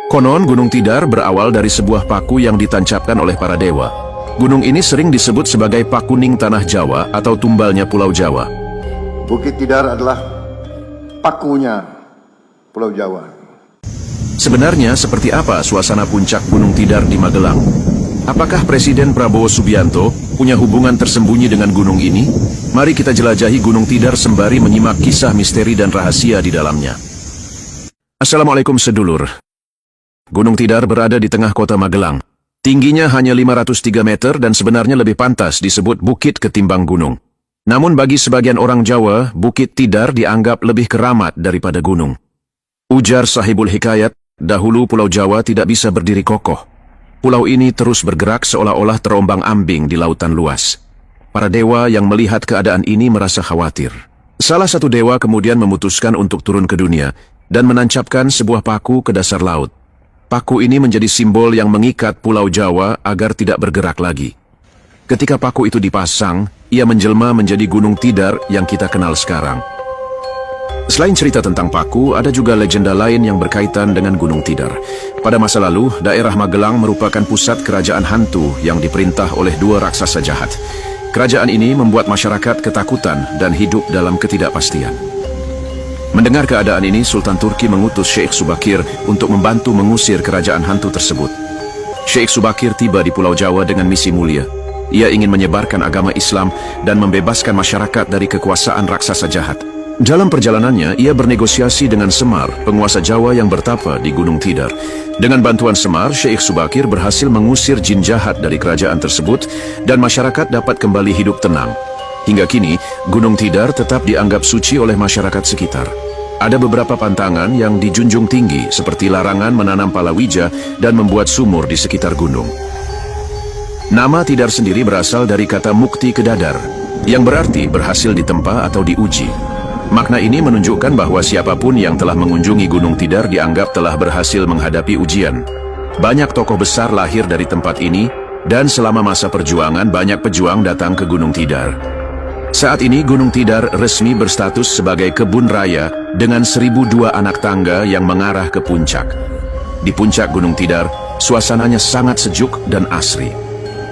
Konon Gunung Tidar berawal dari sebuah paku yang ditancapkan oleh para dewa. Gunung ini sering disebut sebagai pakuning tanah Jawa atau tumbalnya Pulau Jawa. Bukit Tidar adalah pakunya Pulau Jawa. Sebenarnya seperti apa suasana puncak Gunung Tidar di Magelang? Apakah Presiden Prabowo Subianto punya hubungan tersembunyi dengan gunung ini? Mari kita jelajahi Gunung Tidar sembari menyimak kisah misteri dan rahasia di dalamnya. Assalamualaikum sedulur. Gunung Tidar berada di tengah kota Magelang. Tingginya hanya 503 meter dan sebenarnya lebih pantas disebut bukit ketimbang gunung. Namun bagi sebagian orang Jawa, Bukit Tidar dianggap lebih keramat daripada gunung. Ujar Sahibul Hikayat, dahulu Pulau Jawa tidak bisa berdiri kokoh. Pulau ini terus bergerak seolah-olah terombang-ambing di lautan luas. Para dewa yang melihat keadaan ini merasa khawatir. Salah satu dewa kemudian memutuskan untuk turun ke dunia dan menancapkan sebuah paku ke dasar laut. Paku ini menjadi simbol yang mengikat Pulau Jawa agar tidak bergerak lagi. Ketika paku itu dipasang, ia menjelma menjadi Gunung Tidar yang kita kenal sekarang. Selain cerita tentang paku, ada juga legenda lain yang berkaitan dengan Gunung Tidar. Pada masa lalu, daerah Magelang merupakan pusat kerajaan hantu yang diperintah oleh dua raksasa jahat. Kerajaan ini membuat masyarakat ketakutan dan hidup dalam ketidakpastian. Mendengar keadaan ini, Sultan Turki mengutus Syekh Subakir untuk membantu mengusir kerajaan hantu tersebut. Syekh Subakir tiba di Pulau Jawa dengan misi mulia. Ia ingin menyebarkan agama Islam dan membebaskan masyarakat dari kekuasaan raksasa jahat. Dalam perjalanannya, ia bernegosiasi dengan Semar, penguasa Jawa yang bertapa di Gunung Tidar. Dengan bantuan Semar, Syekh Subakir berhasil mengusir jin jahat dari kerajaan tersebut dan masyarakat dapat kembali hidup tenang. Hingga kini, Gunung Tidar tetap dianggap suci oleh masyarakat sekitar. Ada beberapa pantangan yang dijunjung tinggi, seperti larangan menanam palawija dan membuat sumur di sekitar gunung. Nama Tidar sendiri berasal dari kata mukti kedadar, yang berarti berhasil ditempa atau diuji. Makna ini menunjukkan bahwa siapapun yang telah mengunjungi Gunung Tidar dianggap telah berhasil menghadapi ujian. Banyak tokoh besar lahir dari tempat ini, dan selama masa perjuangan banyak pejuang datang ke Gunung Tidar. Saat ini Gunung Tidar resmi berstatus sebagai kebun raya dengan 1002 anak tangga yang mengarah ke puncak. Di puncak Gunung Tidar, suasananya sangat sejuk dan asri.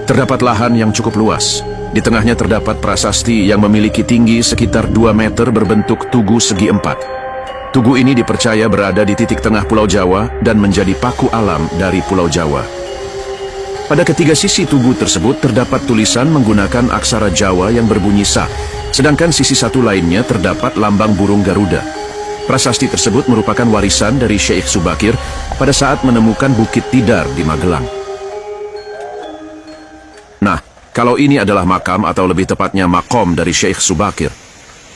Terdapat lahan yang cukup luas. Di tengahnya terdapat prasasti yang memiliki tinggi sekitar 2 meter berbentuk tugu segi 4. Tugu ini dipercaya berada di titik tengah Pulau Jawa dan menjadi paku alam dari Pulau Jawa. Pada ketiga sisi tugu tersebut terdapat tulisan menggunakan aksara Jawa yang berbunyi sa, sedangkan sisi satu lainnya terdapat lambang burung Garuda. Prasasti tersebut merupakan warisan dari Syekh Subakir pada saat menemukan Bukit Tidar di Magelang. Nah, kalau ini adalah makam atau lebih tepatnya makom dari Syekh Subakir.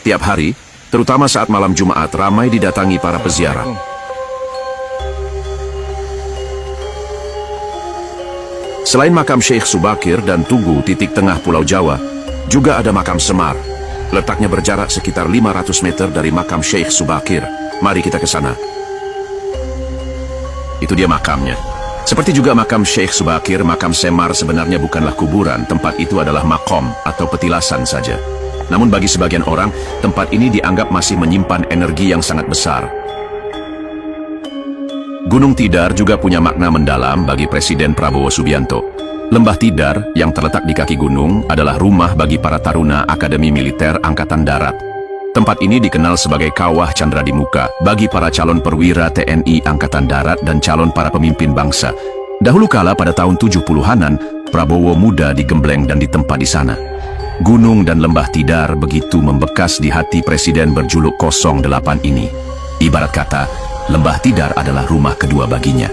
Tiap hari, terutama saat malam Jumat, ramai didatangi para peziarah. Selain makam Syekh Subakir dan tugu titik tengah Pulau Jawa, juga ada makam Semar. Letaknya berjarak sekitar 500 meter dari makam Syekh Subakir. Mari kita ke sana. Itu dia makamnya. Seperti juga makam Syekh Subakir, makam Semar sebenarnya bukanlah kuburan. Tempat itu adalah makom atau petilasan saja. Namun bagi sebagian orang, tempat ini dianggap masih menyimpan energi yang sangat besar. Gunung Tidar juga punya makna mendalam bagi Presiden Prabowo Subianto. Lembah Tidar yang terletak di kaki gunung adalah rumah bagi para taruna Akademi Militer Angkatan Darat. Tempat ini dikenal sebagai kawah Candra di Muka bagi para calon perwira TNI Angkatan Darat dan calon para pemimpin bangsa. Dahulu kala pada tahun 70-anan, Prabowo muda digembleng dan ditempa di sana. Gunung dan Lembah Tidar begitu membekas di hati Presiden berjuluk 08 ini. Ibarat kata, Lembah Tidar adalah rumah kedua baginya.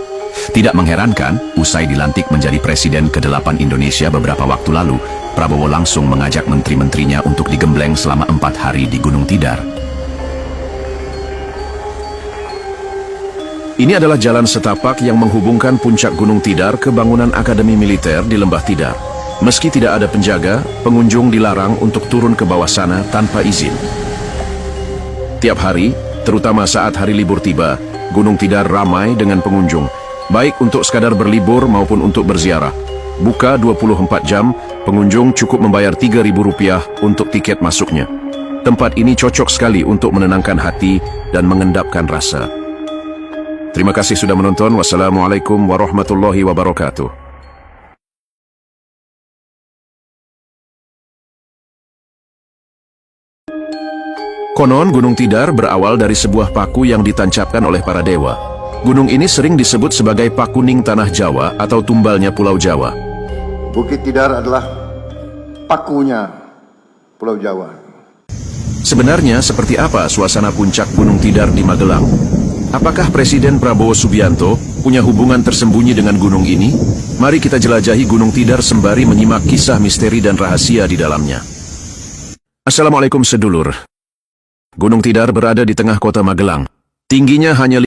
Tidak mengherankan, usai dilantik menjadi Presiden ke-8 Indonesia beberapa waktu lalu, Prabowo langsung mengajak menteri-menterinya untuk digembleng selama 4 hari di Gunung Tidar. Ini adalah jalan setapak yang menghubungkan puncak Gunung Tidar ke bangunan Akademi Militer di Lembah Tidar. Meski tidak ada penjaga, pengunjung dilarang untuk turun ke bawah sana tanpa izin. Tiap hari, terutama saat hari libur tiba, Gunung Tidar ramai dengan pengunjung, baik untuk sekadar berlibur maupun untuk berziarah. Buka 24 jam, pengunjung cukup membayar Rp3.000 untuk tiket masuknya. Tempat ini cocok sekali untuk menenangkan hati dan mengendapkan rasa. Terima kasih sudah menonton. Wassalamualaikum warahmatullahi wabarakatuh. Konon Gunung Tidar berawal dari sebuah paku yang ditancapkan oleh para dewa. Gunung ini sering disebut sebagai Pakuning Tanah Jawa atau tumbalnya Pulau Jawa. Bukit Tidar adalah pakunya Pulau Jawa. Sebenarnya seperti apa suasana puncak Gunung Tidar di Magelang? Apakah Presiden Prabowo Subianto punya hubungan tersembunyi dengan gunung ini? Mari kita jelajahi Gunung Tidar sembari menyimak kisah misteri dan rahasia di dalamnya. Assalamualaikum sedulur. Gunung Tidar berada di tengah kota Magelang. Tingginya hanya